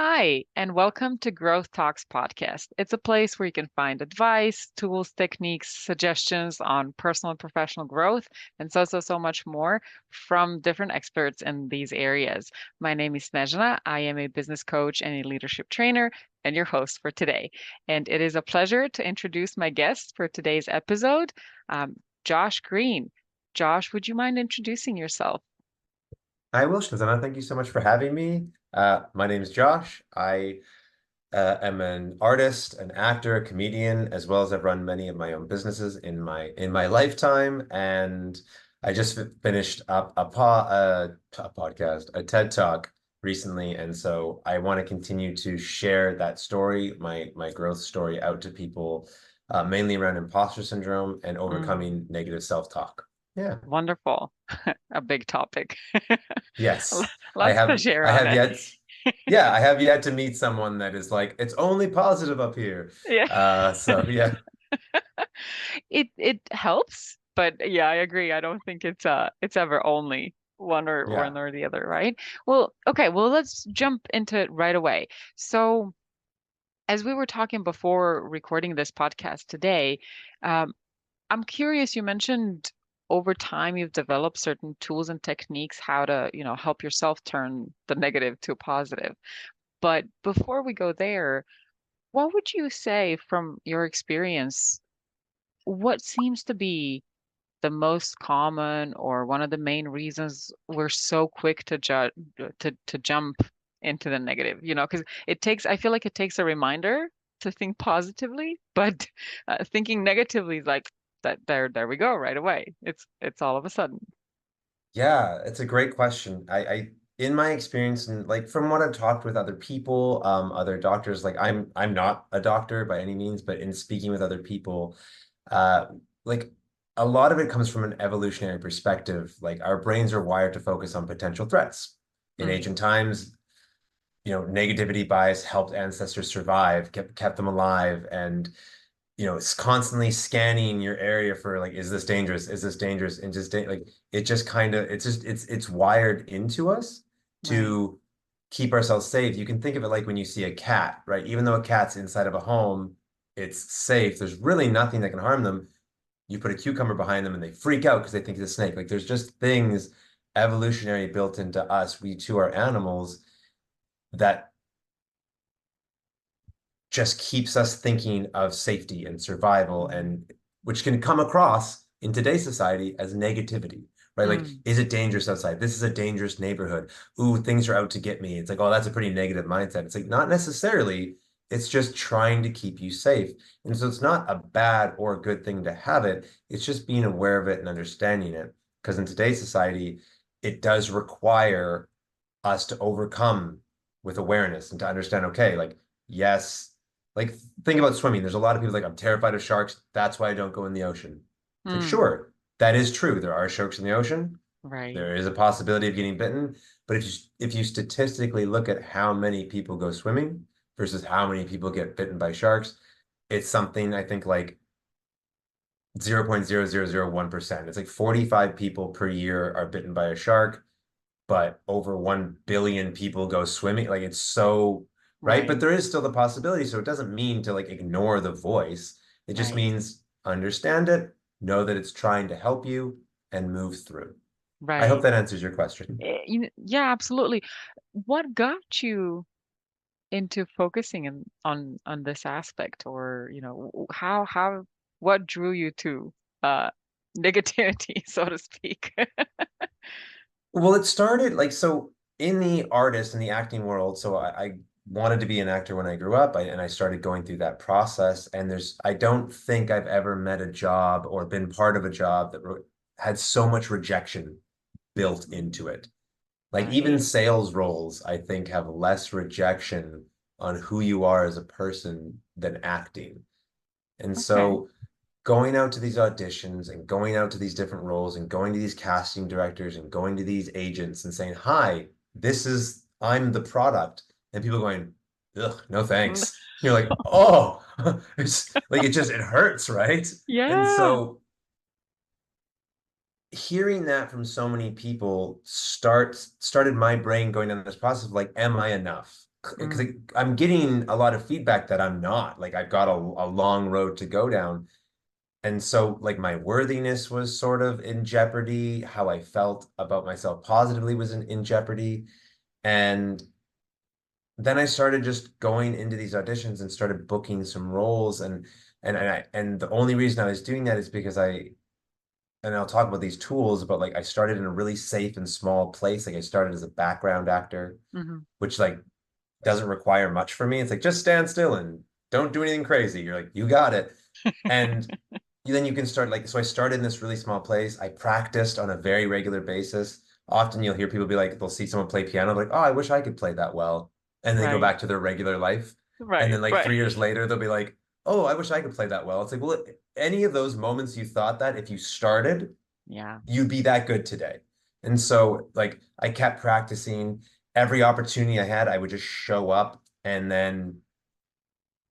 Hi, and welcome to Growth Talks podcast. It's a place where you can find advice, tools, techniques, suggestions on personal and professional growth, and so much more from different experts in these areas. My name is Snezhana. I am a business coach and a leadership trainer, and your host for today. And it is a pleasure to introduce my guest for today's episode, um, Josh Green. Josh, would you mind introducing yourself? I will, Shazana. Thank you so much for having me. My name is Josh. I am an artist, an actor, a comedian, as well as I've run many of my own businesses in my lifetime. And I just finished up a podcast, a TED Talk recently, and so I want to continue to share that story, my growth story, out to people, mainly around imposter syndrome and Mm, overcoming negative self-talk. Yeah. wonderful. A big topic. Yes, I Lots to have share I on have it. yet yeah, I have yet to meet someone that is like, it's only positive up here. Yeah. So yeah. It helps, but yeah, I agree. I don't think it's ever only one Yeah. or the other, right? Well, okay, well let's jump into it right away. So as we were talking before recording this podcast today, um, I'm curious, you mentioned over time you've developed certain tools and techniques how to, help yourself turn the negative to a positive. But before we go there, what would you say from your experience, what seems to be the most common or one of the main reasons we're so quick to to jump into the negative, because I feel like it takes a reminder to think positively, but thinking negatively is like that there we go right away. It's all of a sudden. Yeah, it's a great question. I in my experience and like from what I've talked with other people, other doctors, like I'm not a doctor by any means, but in speaking with other people, uh, like a lot of it comes from an evolutionary perspective. Like our brains are wired to focus on potential threats. In Mm, ancient times, negativity bias helped ancestors survive, kept them alive, and it's constantly scanning your area for like, is this dangerous? Is this dangerous? And just like it just kind of it's wired into us right, to keep ourselves safe. You can think of it like when you see a cat, right? Even though a cat's inside of a home, it's safe. There's really nothing that can harm them. You put a cucumber behind them and they freak out because they think it's a snake. Like there's just things evolutionary built into us. We too are animals that just keeps us thinking of safety and survival, mm, and which can come across in today's society as negativity, right? Like, mm, is it dangerous outside? This is a dangerous neighborhood. Ooh, things are out to get me. It's like, oh, that's a pretty negative mindset. It's like, not necessarily. It's just trying to keep you safe. And so it's not a bad or a good thing to have it. It's just being aware of it and understanding it. Because in today's society, it does require us to overcome with awareness and to understand, okay, like, yes, like think about swimming. There's a lot of people like, I'm terrified of sharks. That's why I don't go in the ocean. It's like, mm, sure, that is true. There are sharks in the ocean. right, There is a possibility of getting bitten. But if you statistically look at how many people go swimming versus how many people get bitten by sharks, it's something I think like 0.0001%. It's like 45 people per year are bitten by a shark, but over 1 billion people go swimming. Like it's so, right? But right, there is still the possibility. So it doesn't mean to like ignore the voice. It just right, means understand it, know that it's trying to help you and move through. I hope right. that answers your question. Yeah, absolutely. What got you into focusing on this aspect, or how what drew you to uh negativity, so to speak? Well, it started like so in the artist and the acting world. So I wanted to be an actor when I grew up, and I started going through that process. And I don't think I've ever met a job or been part of a job that had so much rejection built into Mm, it. Like even right. sales roles, I think, have less rejection on who you are as a person than acting. And Okay. so going out to these auditions and going out to these different roles and going to these casting directors and going to these agents and saying, "Hi, I'm the product." And people going, "Ugh, no Mm, thanks." You're like, "Oh," it's like it hurts, right? And yeah. so hearing that from so many people started my brain going down this process of like, am I enough? because Mm, I'm getting a lot of feedback that I'm not. Like I've got a long road to go down. And so like my worthiness was sort of in jeopardy. How I felt about myself positively was in jeopardy. And then I started just going into these auditions and started booking some roles. And the only reason I was doing that is because and I'll talk about these tools, but like I started in a really safe and small place. Like I started as a background actor, hmm which like doesn't require much for me. It's like just stand still and don't do anything crazy. You're like, you got it. And then you can start like, so I started in this really small place. I practiced on a very regular basis. Often you'll hear people be like, they'll see someone play piano, like, oh, I wish I could play that well. And they go Right. back to their regular life. And Right. then like Right. 3 years later, they'll be like, oh, I wish I could play that well. It's like, well, any of those moments you thought that if you started, Yeah. you'd be that good today. And so like I kept practicing every opportunity I had, I would just show up and then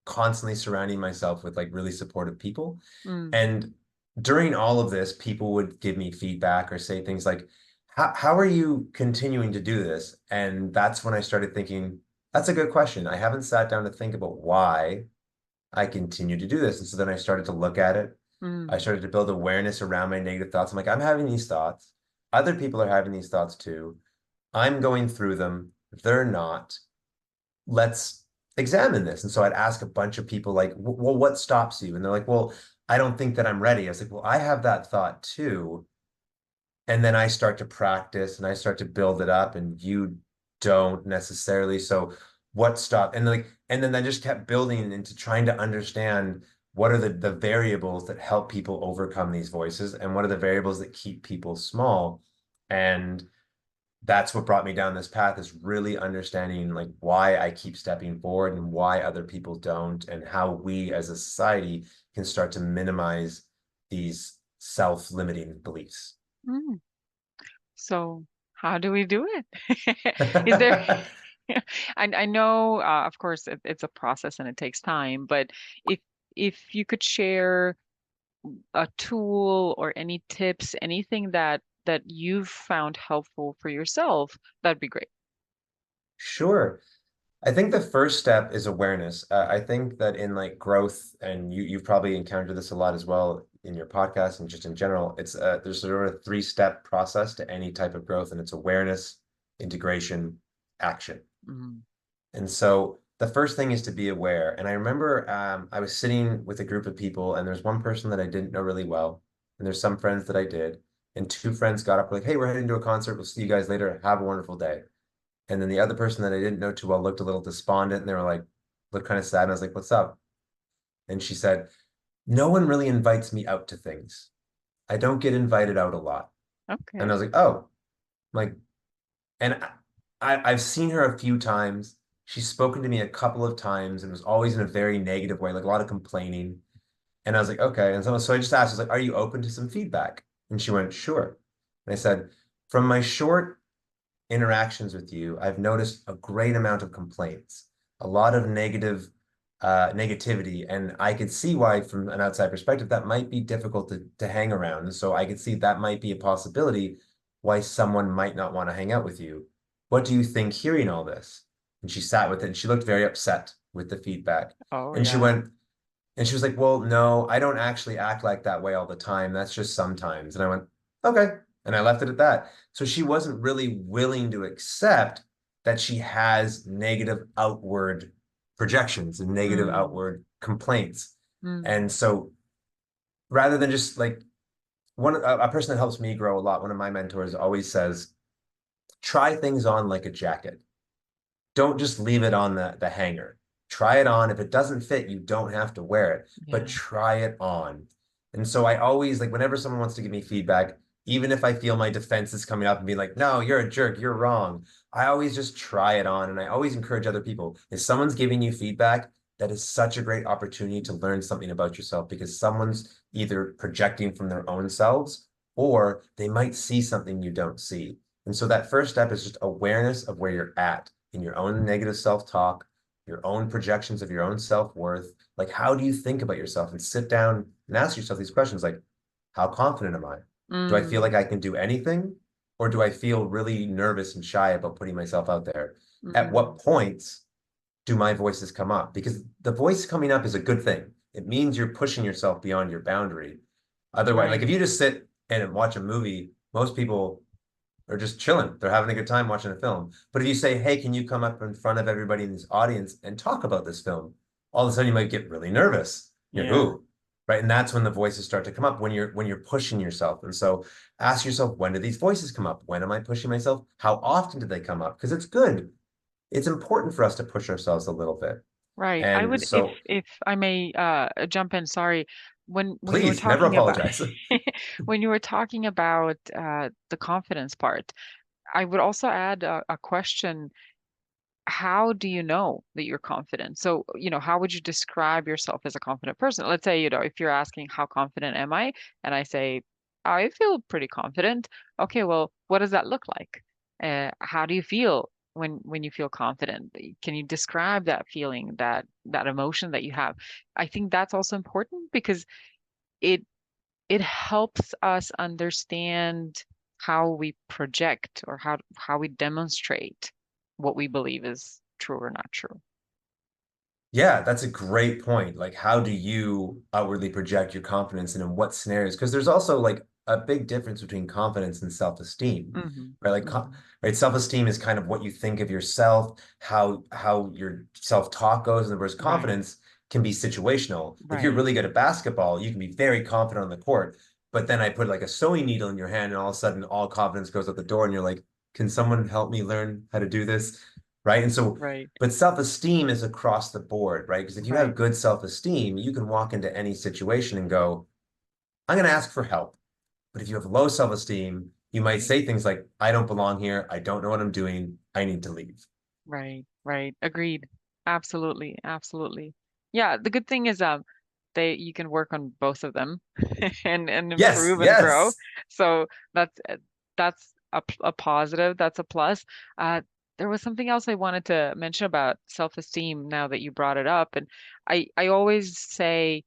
constantly surrounding myself with like really supportive people. Mm, And during all of this, people would give me feedback or say things like, how are you continuing to do this? And that's when I started thinking, that's a good question. I haven't sat down to think about why I continue to do this. And so then I started to look at it. I mm, started to build awareness around my negative thoughts. I'm like, I'm having these thoughts. Other people are having these thoughts too. I'm going through them. They're not. Let's examine this. And so I'd ask a bunch of people like, well, what stops you? And they're like, well, I don't think that I'm ready. I was like, well, I have that thought too. And then I start to practice and I start to build it up and you don't necessarily. So what stopped? And then I just kept building into trying to understand what are the variables that help people overcome these voices and what are the variables that keep people small. And that's what brought me down this path is really understanding like why I keep stepping forward and why other people don't, and how we as a society can start to minimize these self-limiting beliefs. mm. So how do we do it? Is there, I know, of course, it's a process and it takes time, but if if you could share a tool or any tips, anything that you've found helpful for yourself, that'd be great. Sure. I think the first step is awareness. I think that in like growth, and you've probably encountered this a lot as well in your podcast and just in general, it's there's sort of a three-step process to any type of growth, and it's awareness, integration, action. Mm, And so the first thing is to be aware. And I remember I was sitting with a group of people, and there's one person that I didn't know really well, and there's some friends that I did, and two friends got up like, "Hey, we're heading to a concert. We'll see you guys later. Have a wonderful day." And then the other person that I didn't know too well looked a little despondent, and they were like, looked kind of sad. And I was like, "What's up?" And she said, "No one really invites me out to things. I don't get invited out a lot." And okay. I was like, "Oh, like," and I've seen her a few times. She's spoken to me a couple of times and was always in a very negative way, like a lot of complaining. And I was like, okay. And so I just asked, I was like, are you open to some feedback? And she went, sure. And I said, from my short interactions with you, I've noticed a great amount of complaints, a lot of negativity. And I could see why, from an outside perspective, that might be difficult to hang around. And so I could see that might be a possibility why someone might not want to hang out with you. What do you think hearing all this? And she sat with it and she looked very upset with the feedback. Oh And yeah. she was like, well, no, I don't actually act like that way all the time. That's just sometimes. And I went, okay. And I left it at that. So she wasn't really willing to accept that she has negative outward projections and negative Mm, outward complaints. mm, And so rather than just like a person that helps me grow a lot, one of my mentors always says, try things on like a jacket. Don't just leave it on the hanger. Try it on. If it doesn't fit, you don't have to wear it, but yeah. try it on. And so I always like whenever someone wants to give me feedback, even if I feel my defense is coming up and being like, no, you're a jerk, you're wrong. I always just try it on. And I always encourage other people. If someone's giving you feedback, that is such a great opportunity to learn something about yourself because someone's either projecting from their own selves or they might see something you don't see. And so that first step is just awareness of where you're at in your own negative self-talk, your own projections of your own self-worth. Like, how do you think about yourself? And sit down and ask yourself these questions like, how confident am I? Do I feel Mm, like I can do anything? Or do I feel really nervous and shy about putting myself out there? At mm, what points do my voices come up? Because the voice coming up is a good thing. It means you're pushing yourself beyond your boundary. Otherwise, like Right. if you just sit and watch a movie, most people are just chilling. They're having a good time watching a film. But if you say, hey, can you come up in front of everybody in this audience and talk about this film? All of a sudden you might get really nervous. You're like, Yeah. ooh, right? And that's when the voices start to come up when you're pushing yourself. And so ask yourself, when do these voices come up? When am I pushing myself? How often do they come up? Because it's good. It's important for us to push ourselves a little bit. Right. I And would, if so if I may jump in, sorry. When you were please never talking about apologize. when you were talking about the confidence part, I would also add a question. How do you know that you're confident? So, how would you describe yourself as a confident person? Let's say, if you're asking how confident am I, and I say, I feel pretty confident. Okay, well, what does that look like? How do you feel when you feel confident? Can you describe that feeling, that emotion that you have? I think that's also important because it it helps us understand how we project or how we demonstrate what we believe is true or not true. Yeah, that's a great point. Like, how do you outwardly project your confidence and in what scenarios? Because there's also like a big difference between confidence and self-esteem, Hmm. right? Like, Hmm. right, self-esteem is kind of what you think of yourself, how your self-talk goes, and whereas Right, confidence can be situational. If you're right, really good at basketball, you can be very confident on the court, but then I put like a sewing needle in your hand, and all of a sudden all confidence goes out the door, and you're like, can someone help me learn how to do this? Right. And so right, but self-esteem is across the board, right? Because if you have right, good self-esteem, you can walk into any situation and go, I'm going to ask for help. But if you have low self-esteem, you might right, say things like, I don't belong here. I don't know what I'm doing. I need to leave. right, right. Agreed. Absolutely, absolutely. Yeah, the good thing is they you can work on both of them and Yes, improve and grow. yes. So that's a positive, that's a plus. Uh there was something else I wanted to mention about self-esteem now that you brought it up. And I always say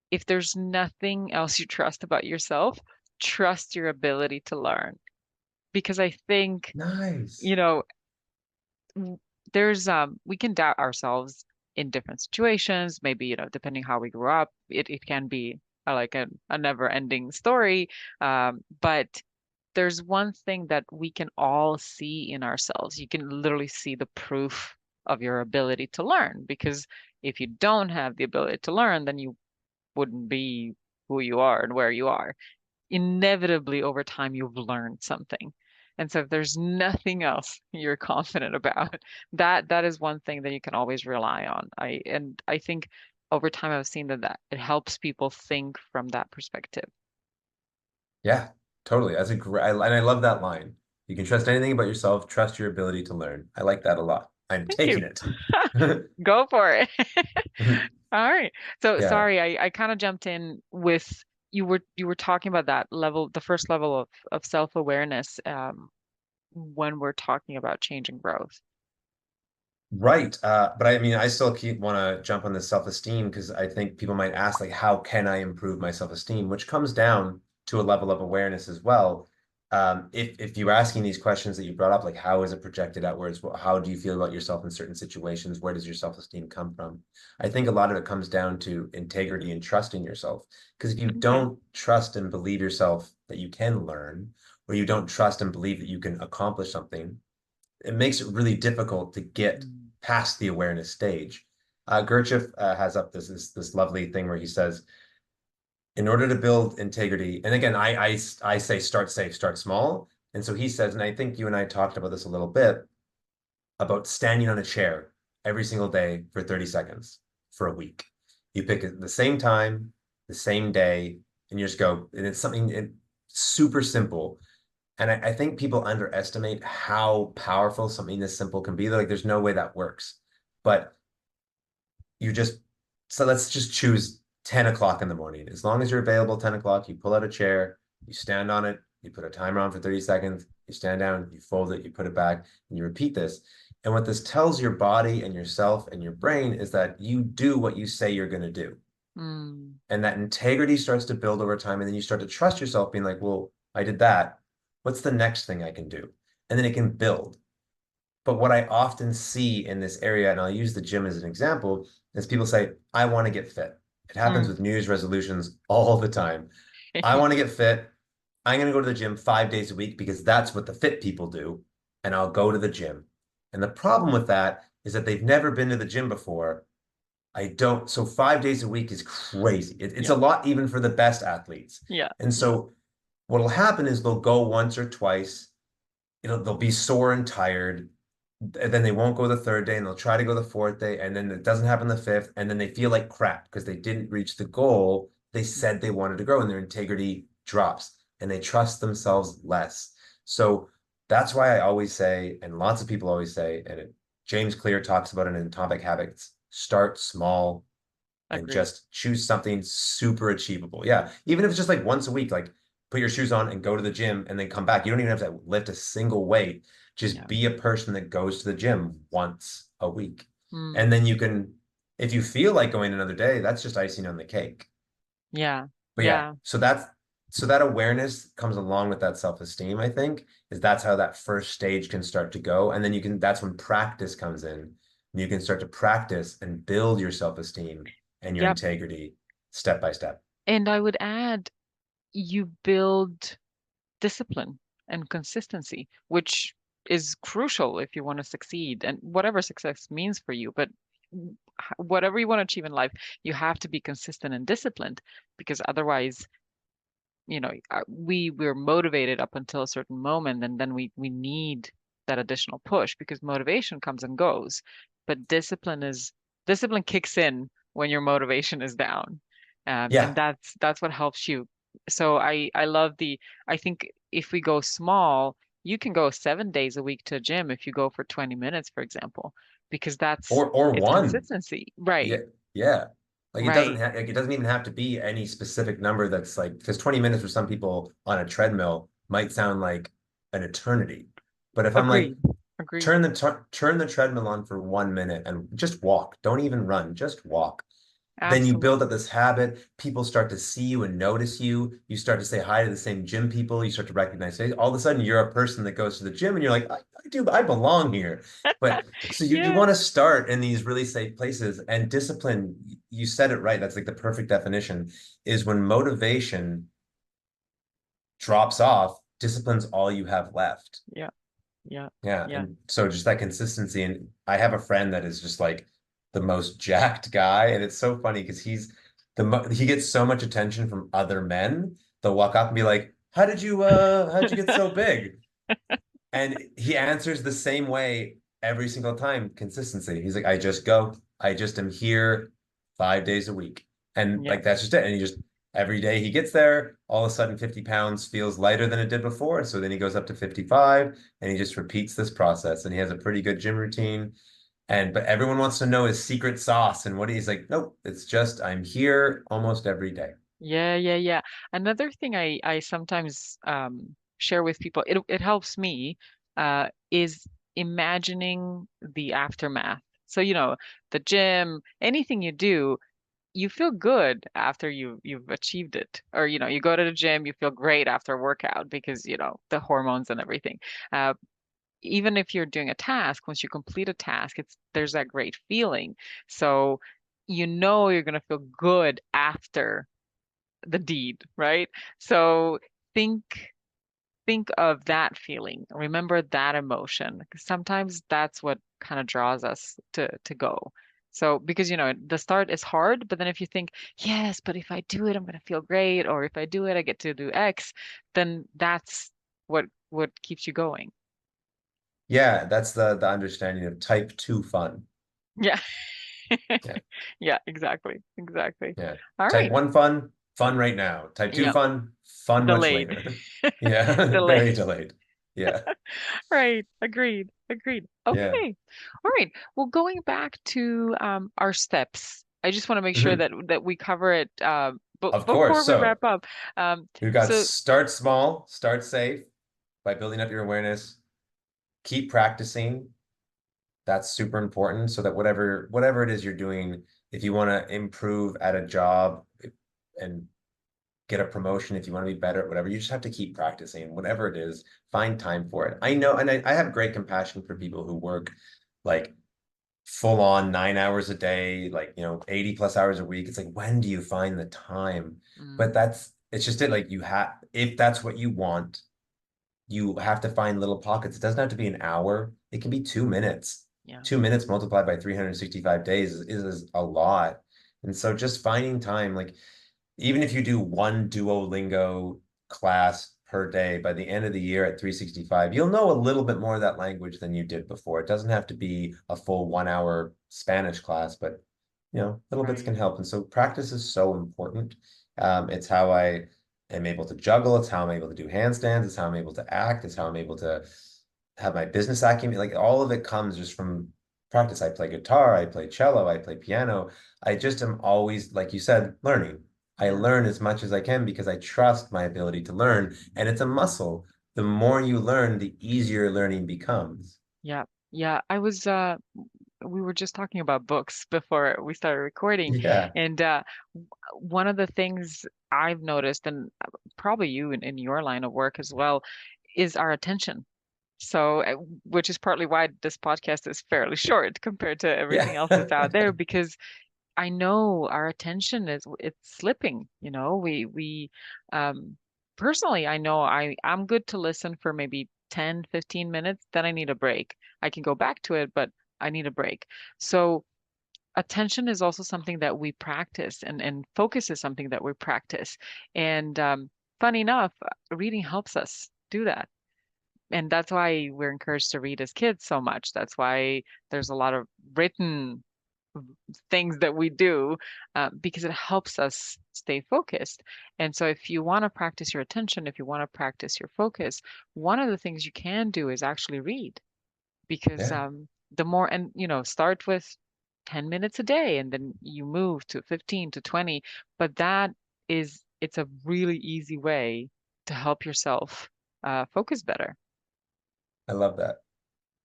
if there's nothing else you trust about yourself, trust your ability to learn. Because I think, Nice. you know, w- there's we can doubt ourselves in different situations, maybe, depending how we grew up, it can be like a never-ending story. But there's one thing that we can all see in ourselves. You can literally see the proof of your ability to learn, because if you don't have the ability to learn, then you wouldn't be who you are and where you are. Inevitably, over time, you've learned something. And so if there's nothing else you're confident about, that is one thing that you can always rely on. I think over time I've seen that it helps people think from that perspective. Yeah, totally. That's a great, and I love that line. You can trust anything about yourself, trust your ability to learn. I like that a lot. I'm Thank you. taking it. Go for it. All right. So Yeah. sorry, I kind of jumped in with you were talking about that level, the first level of self-awareness, when we're talking about change and growth. Right. But I mean, I still keep want to jump on the self-esteem because I think people might ask, like, how can I improve my self-esteem? Which comes down to a level of awareness as well. If you're asking these questions that you brought up, like how is it projected outwards? How do you feel about yourself in certain situations? Where does your self-esteem come from? I think a lot of it comes down to integrity and trusting yourself. Because if you Okay. don't trust and believe yourself that you can learn, or you don't trust and believe that you can accomplish something, it makes it really difficult to get Mm. past the awareness stage. Gurdjieff has up this lovely thing where he says, in order to build integrity, and again, I say start safe, start small. And so he says, and I think you and I talked about this a little bit about standing on a chair every single day for 30 seconds for a week. You pick the same time, the same day, and you just go, and it's something super simple. And I think people underestimate how powerful something this simple can be. They're like, there's no way that works. But you just, so let's just choose 10 o'clock in the morning. As long as you're available 10 o'clock, you pull out a chair, you stand on it, you put a timer on for 30 seconds, you stand down, you fold it, you put it back, and you repeat this. And what this tells your body and yourself and your brain is that you do what you say you're going to do. Mm. And that integrity starts to build over time. And then you start to trust yourself, being like, well, I did that. What's the next thing I can do? And then it can build. But what I often see in this area, and I'll use the gym as an example, is people say, I want to get fit. It happens Mm. with New Year's resolutions all the time. I want to get fit. I'm going to go to the gym 5 days a week because that's what the fit people do. And I'll go to the gym. And the problem with that is that they've never been to the gym before. I don't. So 5 days a week is crazy. It's Yeah. a lot even for the best athletes. Yeah. And Yeah. so what'll happen is they'll go once or twice. They'll be sore and tired. And then they won't go the third day and they'll try to go the fourth day. And then it doesn't happen the fifth. And then they feel like crap because they didn't reach the goal they said they wanted to grow and their integrity drops and they trust themselves less. So that's why I always say, and lots of people always say, James Clear talks about it in Atomic Habits, start small and Agreed. just choose something super achievable. Yeah. Even if it's just like once a week, like put your shoes on and go to the gym and then come back. You don't even have to lift a single weight. Just Yeah. be a person that goes to the gym once a week. And Mm. then you can, if you feel like going another day, that's just icing on the cake. Yeah. But yeah, Yeah. so that awareness comes along with that self-esteem, I think, is that's how that first stage can start to go. And then that's when practice comes in. And you can start to practice and build your self-esteem and your Yep. integrity step by step. And I would add, you build discipline and consistency, which is crucial if you want to succeed and whatever success means for you. But whatever you want to achieve in life, you have to be consistent and disciplined because otherwise, we're motivated up until a certain moment, and then we need that additional push because motivation comes and goes, but discipline kicks in when your motivation is down, and Yeah. that's what helps you. So I love I think if we go small, you can go 7 days a week to a gym if you go for 20 minutes, for example, because Or it's one. consistency, Yeah. right? Yeah. Right. It doesn't even have to be any specific number that's like because 20 minutes for some people on a treadmill might sound like an eternity. But if I'm like, Agreed. Agreed. turn the treadmill on for 1 minute and just walk. Don't even run, just walk. Then you build up Absolutely. this habit. People start to see you and notice you. You start to say hi to the same gym people. You start to recognize faces. All of a sudden, you're a person that goes to the gym and you're like, I belong here. But so you Yeah. want to start in these really safe places and discipline. You said it right. That's like the perfect definition is when motivation drops off, discipline's all you have left. Yeah. Yeah. Yeah. Yeah. And so just that consistency. And I have a friend that is just like the most jacked guy. And it's so funny because he gets so much attention from other men. They'll walk up and be like, how'd you get so big? And he answers the same way every single time, consistency. He's like, I just go, I just am here 5 days a week. And Yeah. like that's just it. And he just every day he gets there, all of a sudden 50 pounds feels lighter than it did before. So then he goes up to 55 and he just repeats this process. And he has a pretty good gym routine. But everyone wants to know his secret sauce. And what he's like, nope, it's just I'm here almost every day. Yeah. Yeah. Yeah. Another thing I sometimes share with people, it helps me, is imagining the aftermath. So, the gym, anything you do, you feel good after you've achieved it. Or, you go to the gym, you feel great after a workout because, the hormones and everything. Uh, Even if you're doing a task, once you complete a task, there's that great feeling. So you're going to feel good after the deed, right? So think think of that feeling. Remember that emotion. 'Cause sometimes that's what kind of draws us to go. So because the start is hard, but then if you think, yes, but if I do it, I'm going to feel great, or if I do it, I get to do X, then that's what keeps you going. Yeah, that's the understanding of type two fun. Yeah. Yeah. Yeah, exactly. Exactly. Yeah. All Type right. one fun, fun right now. Type two Yeah. fun, fun much Delayed. later. Yeah, Delayed. very delayed. Yeah. Right. Agreed. Agreed. Yeah. Okay. All right. Well, going back to our steps, I just want to make sure Mhm. that we cover it Of course. before we So wrap up. Um, we've got so start small, start safe by building up your awareness. Keep practicing. That's super important so that whatever it is you're doing, if you want to improve at a job and get a promotion, if you want to be better at whatever, you just have to keep practicing, whatever it is, find time for it. I know, and I have great compassion for people who work like full on 9 hours a day, like, 80 plus hours a week. It's like, when do you find the time? But Mm, it's just it. Like, if that's what you want, you have to find little pockets. It doesn't have to be an hour. It can be 2 minutes. yeah. 2 minutes multiplied by 365 days is a lot. And so just finding time, like, even if you do one Duolingo class per day, by the end of the year at 365, you'll know a little bit more of that language than you did before. It doesn't have to be a full 1 hour Spanish class, but little bits Right. can help. And so practice is so important. It's how I am able to juggle. It's how I'm able to do handstands. It's how I'm able to act. It's how I'm able to have my business acumen. Like, all of it comes just from practice. I play guitar, I play cello, I play piano. I just am always, like you said, learning. I Yeah. learn as much as I can because I trust my ability to learn, and it's a muscle. The more you learn, the easier learning becomes. Yeah. Yeah. We were just talking about books before we started recording. Yeah. And one of the things I've noticed, and probably you in your line of work as well, is our attention. So, which is partly why this podcast is fairly short compared to Yeah. everything else that's out there, because I know our attention it's slipping, um personally I know I'm good to listen for maybe 10, 15 minutes, then I need a break. I can go back to it, but I need a break. So attention is also something that we practice, and focus is something that we practice. And funny enough, reading helps us do that. And that's why we're encouraged to read as kids so much. That's why there's a lot of written things that we do, because it helps us stay focused. And so, if you want to practice your attention, if you want to practice your focus, one of the things you can do is actually read, because Yeah. the more, and start with 10 minutes a day, and then you move to 15 to 20. But it's a really easy way to help yourself focus better. I love that.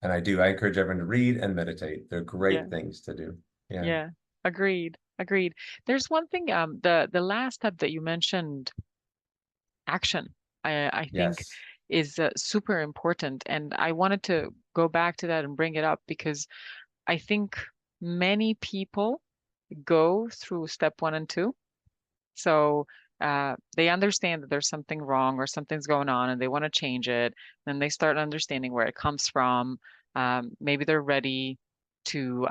And I do. I encourage everyone to read and meditate. They're Yeah. great things to do. Yeah. Yeah, agreed. Agreed. There's one thing, the last step that you mentioned, action, I think Yes. is super important. And I wanted to go back to that and bring it up because I think many people go through step one and two. So they understand that there's something wrong or something's going on and they want to change it. Then they start understanding where it comes from. Maybe they're ready to,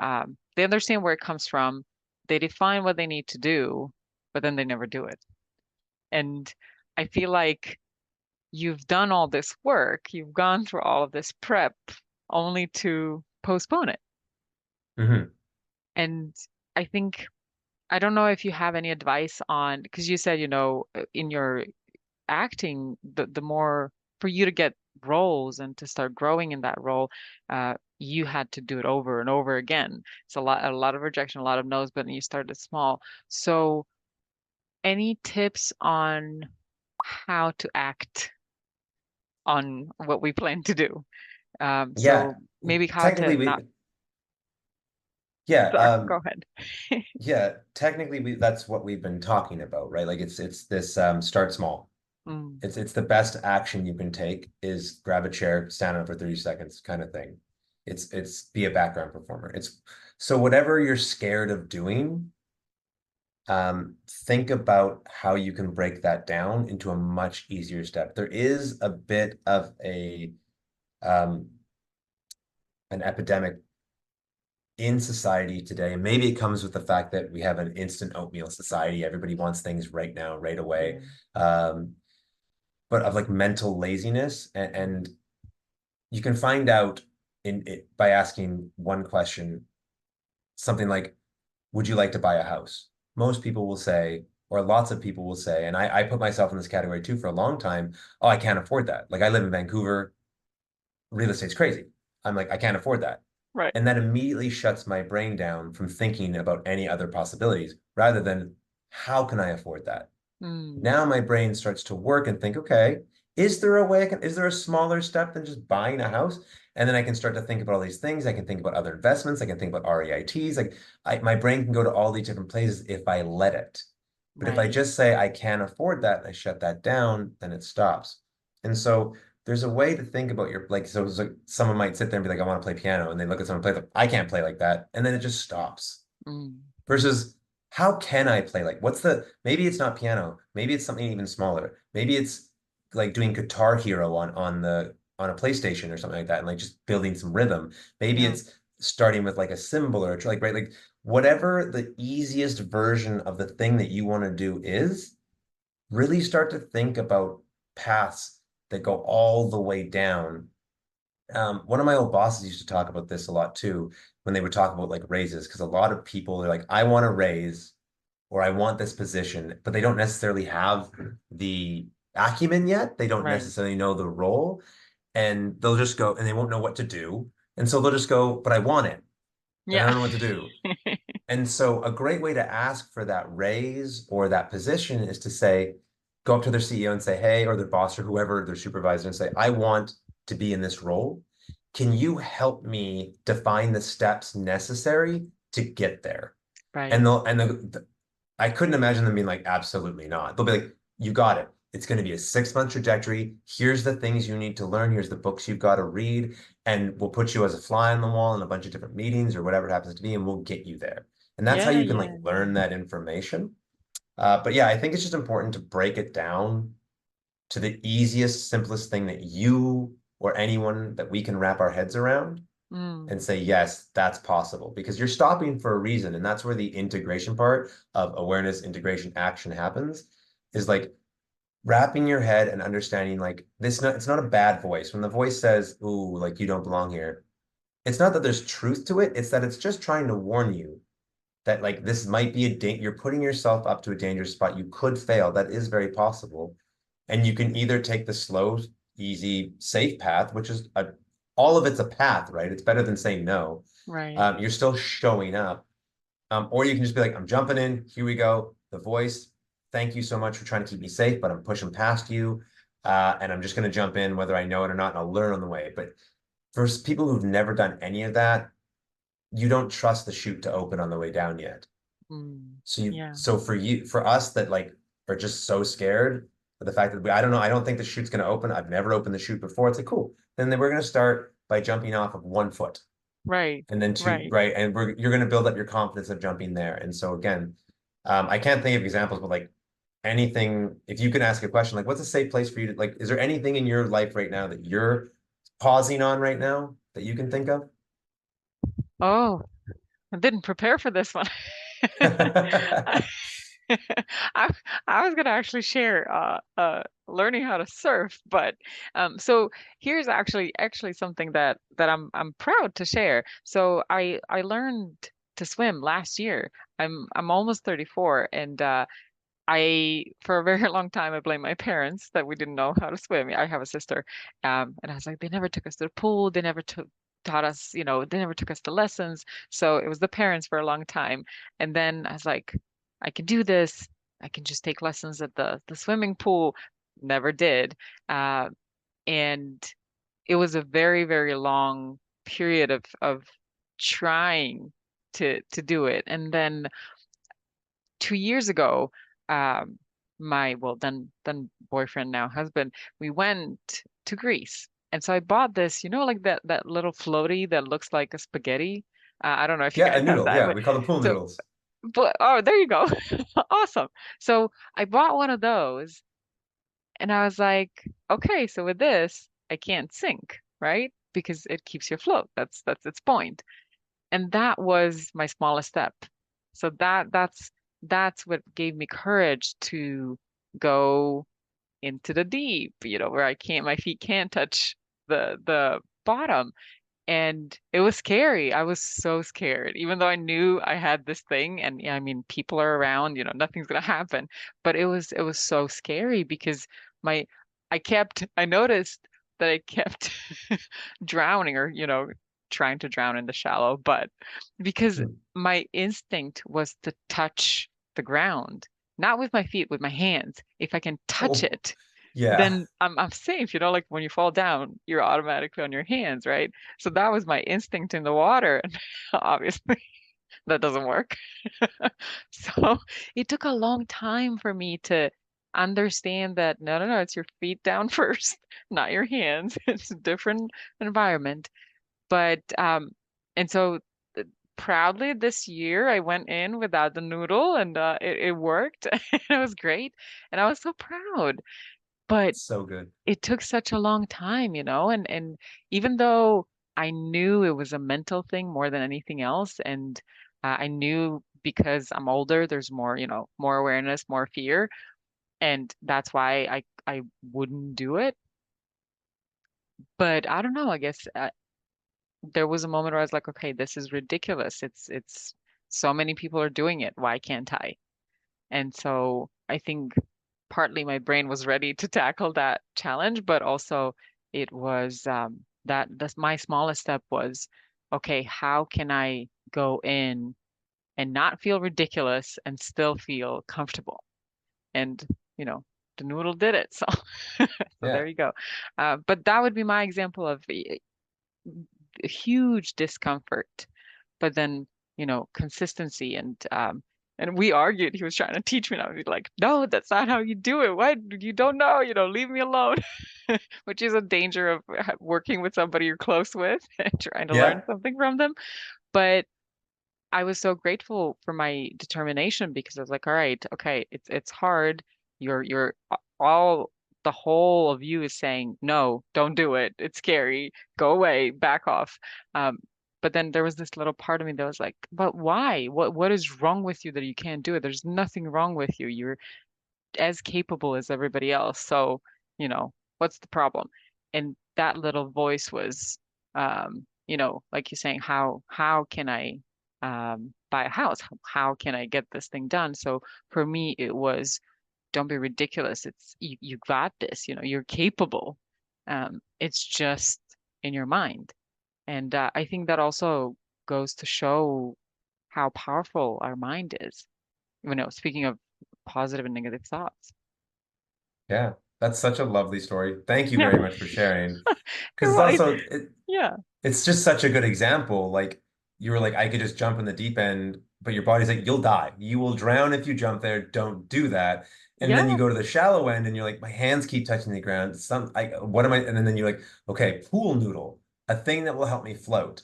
they understand where it comes from. They define what they need to do, but then they never do it. And I feel like you've done all this work, you've gone through all of this prep only to postpone it. Hmm. And I think, I don't know if you have any advice on, because you said, in your acting, the more for you to get roles and to start growing in that role, you had to do it over and over again. It's a lot of rejection, a lot of no's, but then you started small. So, any tips on how to act on what we plan to do? Yeah. So maybe how to Technically, not. yeah. Sorry, go ahead. Technically, that's what we've been talking about, right? Like, it's this start small. Mm, It's the best action you can take is grab a chair, stand up for 30 seconds kind of thing. It's be a background performer. It's so whatever you're scared of doing, think about how you can break that down into a much easier step. There is a bit of um, an epidemic in society today. And maybe it comes with the fact that we have an instant oatmeal society. Everybody wants things right now, right away. mm, Um, but of like mental laziness, and you can find out in it by asking one question, something like, would you like to buy a house? Most people will say, or lots of people will say, and I put myself in this category too for a long time. Oh, I can't afford that. Like, I live in Vancouver, real estate's crazy. I'm like, I can't afford that. right. And that immediately shuts my brain down from thinking about any other possibilities rather than, how can I afford that? Mm, Now my brain starts to work and think, okay, is there a way is there a smaller step than just buying a house? And then I can start to think about all these things. I can think about other investments. I can think about REITs. Like, my brain can go to all these different places if I let it. But if I Right. just say I can't afford that, and I shut that down, then it stops. And so there's a way to think about your like so it's like someone might sit there and be like, I want to play piano, and they look at someone play like I can't play like that, and then it just stops. Mm. Versus how can I play like what's the maybe it's not piano, maybe it's something even smaller. Maybe it's like doing Guitar Hero on a PlayStation or something like that, and like just building some rhythm. Maybe Yeah. it's starting with like a cymbal or like right like whatever the easiest version of the thing that you want to do is, really start to think about paths that go all the way down. One of my old bosses used to talk about this a lot too, when they would talk about like raises, because a lot of people are like, I want a raise or I want this position, but they don't necessarily have the acumen yet. They don't Right. necessarily know the role, and they'll just go and they won't know what to do. And so they'll just go, but I want it and I Yeah. don't know what to do. And so a great way to ask for that raise or that position is to say, go up to their CEO and say, hey, or their boss or whoever, their supervisor, and say, I want to be in this role. Can you help me define the steps necessary to get there? Right. And I couldn't imagine them being like, absolutely not. They'll be like, you got it. It's going to be a 6 month trajectory. Here's the things you need to learn. Here's the books you've got to read. And we'll put you as a fly on the wall in a bunch of different meetings or whatever it happens to be, and we'll get you there. And that's how Yeah, you can like yeah. learn that information. But yeah, I think it's just important to break it down to the easiest, simplest thing that you or anyone that we can wrap our heads around Mm. and say, yes, that's possible because you're stopping for a reason. And that's where the integration part of awareness, integration, action happens is like wrapping your head and understanding like this, it's not a bad voice. When the voice says, ooh, like you don't belong here, it's not that there's truth to it. It's that it's just trying to warn you that like this might be you're putting yourself up to a dangerous spot. You could fail. That is very possible. And you can either take the slow, easy, safe path, which is all of it's a path, right? It's better than saying no. Right. You're still showing up. Or you can just be like, I'm jumping in. Here we go. The voice. Thank you so much for trying to keep me safe, but I'm pushing past you. And I'm just going to jump in whether I know it or not, and I'll learn on the way. But for people who've never done any of that, you don't trust the chute to open on the way down yet. Mm. Yeah. So for us that like are just so scared of the fact that I don't know, I don't think the chute's going to open. I've never opened the chute before. It's like, cool. Then we're going to start by jumping off of 1 foot Right. and then two, Right. right? And you're going to build up your confidence of jumping there. And so again, I can't think of examples, but like anything, if you can ask a question, like what's a safe place for you to like, is there anything in your life right now that you're pausing on right now that you can think of? Oh, I didn't prepare for this one. I, I I was gonna actually share learning how to surf, but so here's actually something that I'm proud to share. So I learned to swim last year. I'm almost 34, and I for a very long time I blamed my parents that we didn't know how to swim. I have a sister, and I was like, they never took us to the pool. They never took taught us, they never took us to lessons. So it was the parents for a long time. And then I was like, I can do this. I can just take lessons at the swimming pool. Never did. Uh, and it was a very, very long period of trying to do it. And then 2 years ago, um, my well then boyfriend, now husband, we went to Greece. And so I bought this, like that little floaty that looks like a spaghetti. I don't know if you Yeah, guys a have noodle. that, Yeah, but we call them pool so noodles. but oh, there you go. Awesome. So I bought one of those and I was like, okay, so with this, I can't sink, right? Because it keeps you afloat. That's its point. And that was my smallest step. So that's what gave me courage to go into the deep, where my feet can't touch the bottom. And it was scary. I was so scared, even though I knew I had this thing and yeah, I mean people are around, nothing's gonna happen. But it was so scary because my I noticed that I kept drowning or, trying to drown in the shallow, but because Hmm. my instinct was to touch the ground, not with my feet, with my hands. If I can touch Oh, it, yeah. then I'm safe. Like when you fall down, you're automatically on your hands, right? So that was my instinct in the water, obviously. That doesn't work. So it took a long time for me to understand that no, no, no, it's your feet down first, not your hands. It's a different environment. But and so proudly this year I went in without the noodle and it worked. It was great. And I was so proud. But So good. it took such a long time, and even though I knew it was a mental thing more than anything else, and I knew because I'm older, there's more, more awareness, more fear, and that's why I wouldn't do it. But I don't know, I guess there was a moment where I was like, okay, this is ridiculous. It's so many people are doing it. Why can't I? And so I think partly my brain was ready to tackle that challenge, but also it was that's my smallest step was, okay, how can I go in and not feel ridiculous and still feel comfortable? And, you know, the noodle did it. So, so Yeah. there you go. But that would be my example of huge discomfort, but then, consistency and we argued. He was trying to teach me, and I was like, no, that's not how you do it. What? You don't know, leave me alone, which is a danger of working with somebody you're close with and trying to learn Yeah. something from them. But I was so grateful for my determination because I was like, all right, okay, it's hard. You're all the whole of you is saying, no, don't do it. It's scary. Go away, back off. Um, but then there was this little part of me that was like, but why? What is wrong with you that you can't do it? There's nothing wrong with you. You're as capable as everybody else. So, what's the problem? And that little voice was, like you're saying, how can I buy a house? How can I get this thing done? So for me, it was don't be ridiculous. It's you got this. You're capable. It's just in your mind, and I think that also goes to show how powerful our mind is. Speaking of positive and negative thoughts. Yeah. That's such a lovely story. Thank you Yeah. very much for sharing. Because You're it's right. also Yeah. it's just such a good example. Like you were like, I could just jump in the deep end, but your body's like, you'll die. You will drown if you jump there. Don't do that. And then you Yeah. go to the shallow end and you're like, my hands keep touching the ground. What am I? And then you're like, okay, pool noodle, a thing that will help me float.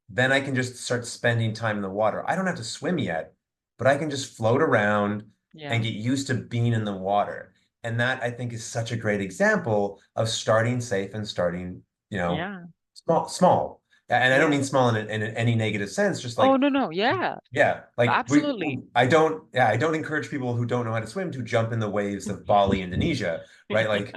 Then I can just start spending time in the water. I don't have to swim yet, but I can just float around and Yeah. get used to being in the water. And that I think is such a great example of starting safe and starting, Yeah. small. And I don't Yeah. mean small in any negative sense, just Oh, like, no, no. Yeah. yeah, like Absolutely. I don't encourage people who don't know how to swim to jump in the waves of Bali, Indonesia, right? Like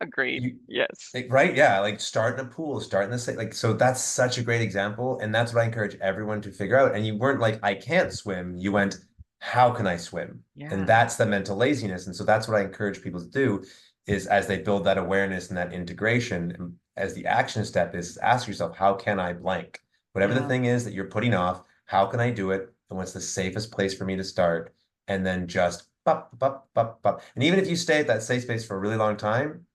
Agreed. you, Yes. right? Yeah, like start in a pool, start in the same, like, so that's such a great example. And that's what I encourage everyone to figure out. And you weren't like, I can't swim. You went, how can I swim? And Yeah. that's the mental laziness. And so that's what I encourage people to do is as they build that awareness and that integration, and as the action step is ask yourself, how can I blank? Whatever the Yeah. thing is that you're putting off, how can I do it? And what's the safest place for me to start? And then just bop, bop, bop, bop. And even if you stay at that safe space for a really long time,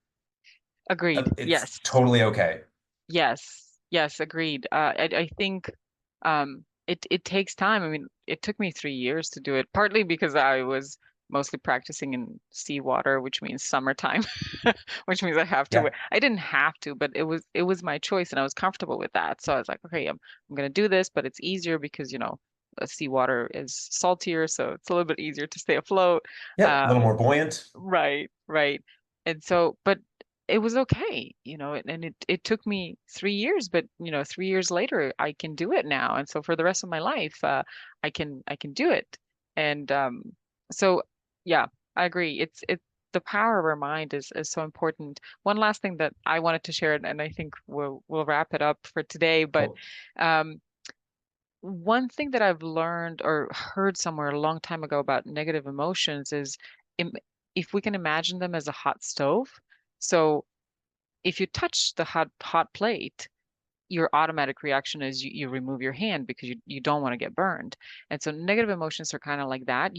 Agreed. it's Yes. totally okay. Yes. Yes. Agreed. I think it takes time. I mean, it took me 3 years to do it, partly because I was mostly practicing in seawater, which means summertime, which means I have to wear. Yeah. I didn't have to, but it was my choice, and I was comfortable with that. So I was like, okay, I'm gonna do this, but it's easier because seawater is saltier, so it's a little bit easier to stay afloat. Yep. A little Um, more buoyant. Right, right. And so, but it was okay, and it took me 3 years, but 3 years later, I can do it now. And so for the rest of my life, I can do it. And so yeah, I agree. It's the power of our mind is so important. One last thing that I wanted to share, and I think we'll wrap it up for today, but Cool. um one thing that I've learned or heard somewhere a long time ago about negative emotions is im if we can imagine them as a hot stove. So if you touch the hot plate, your automatic reaction is you remove your hand because you don't want to get burned. And so negative emotions are kind of like that.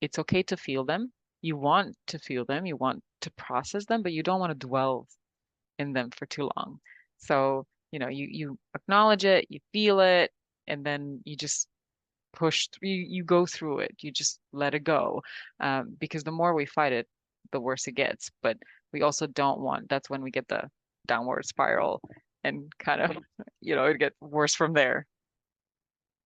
It's okay to feel them. You want to feel them. You want to process them, but you don't want to dwell in them for too long. So, you acknowledge it, you feel it, and then you just push through, you go through it. You just let it go. Because the more we fight it, the worse it gets. But we also don't want, that's when we get the downward spiral and kind of, it gets worse from there.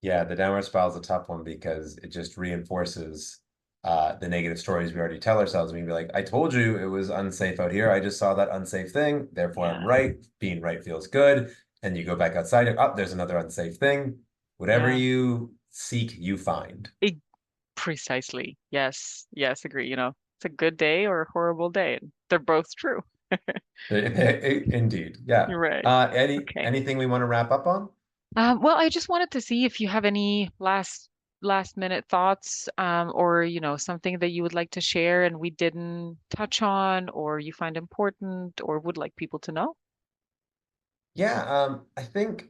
Yeah, the downward spiral is a tough one because it just reinforces the negative stories we already tell ourselves. We can be like, I told you it was unsafe out here. I just saw that unsafe thing. Therefore, I'm Yeah. right. Being right feels good. And you go back outside. Oh, there's another unsafe thing. Whatever Yeah. you seek, you find. E- Precisely. Yes. Yes, agree. It's a good day or a horrible day. They're both true. Indeed. Yeah. You're right. Okay. Anything we want to wrap up on? Well, I just wanted to see if you have any last minute thoughts, or something that you would like to share and we didn't touch on, or you find important, or would like people to know. Yeah, I think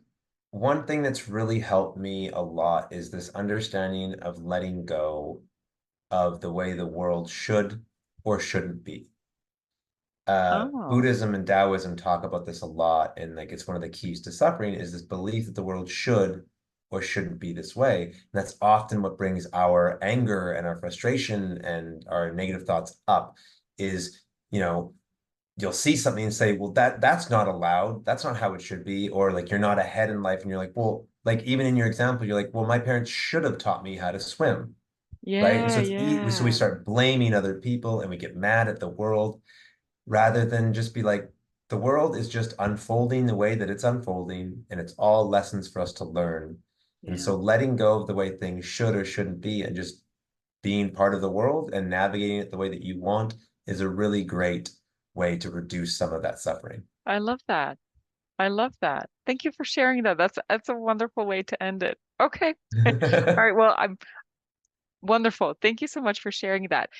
one thing that's really helped me a lot is this understanding of letting go of the way the world should or shouldn't be. Oh, Buddhism and Taoism talk about this a lot, and like it's one of the keys to suffering is this belief that the world should or shouldn't be this way. And that's often what brings our anger and our frustration and our negative thoughts up is, you know, you'll see something and say, well, that's not allowed. That's not how it should be. Or like you're not ahead in life and you're like, well, like even in your example, you're like, well, my parents should have taught me how to swim. Right. And yeah, so so we yeah, start blaming other people and we get mad at the world rather than just be like, the world is just unfolding the way that it's unfolding, and it's all lessons for us to learn. And yeah. so letting go of the way things should or shouldn't be and just being part of the world and navigating it the way that you want is a really great way to reduce some of that suffering. I love that. I love that. Thank you for sharing that. That's a wonderful way to end it. Okay. All right. Well, I'm wonderful. Thank you so much for sharing that.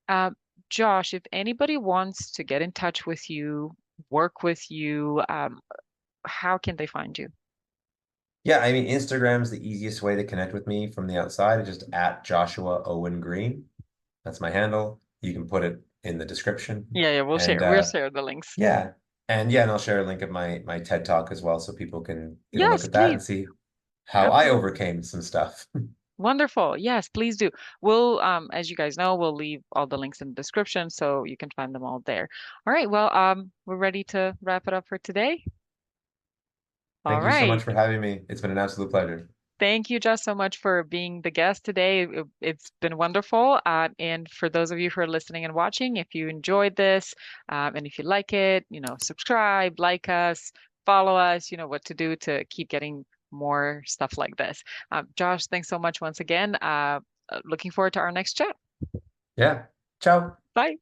Um, Josh, if anybody wants to get in touch with you, work with you, how can they find you? Yeah, I mean, Instagram's the easiest way to connect with me from the outside. It's just at Joshua Owen Green. That's my handle. You can put it in the description. Yeah, yeah, And we'll share the links. yeah. And I'll share a link of my TED Talk as well so people can get a look Yes, at that and please. see how I Absolutely. overcame some stuff. Wonderful. Yes, please do. We'll, as you guys know, we'll leave all the links in the description so you can find them all there. All right. Well, we're ready to wrap it up for today. All Thank you so much right. for having me. It's been an absolute pleasure. Thank you, Josh, so much for being the guest today. It's been wonderful. And for those of you who are listening and watching, if you enjoyed this, and if you like it, subscribe, like us, follow us, you know what to do to keep getting more stuff like this. Josh, thanks so much once again. Looking forward to our next chat. Yeah. Ciao. Bye.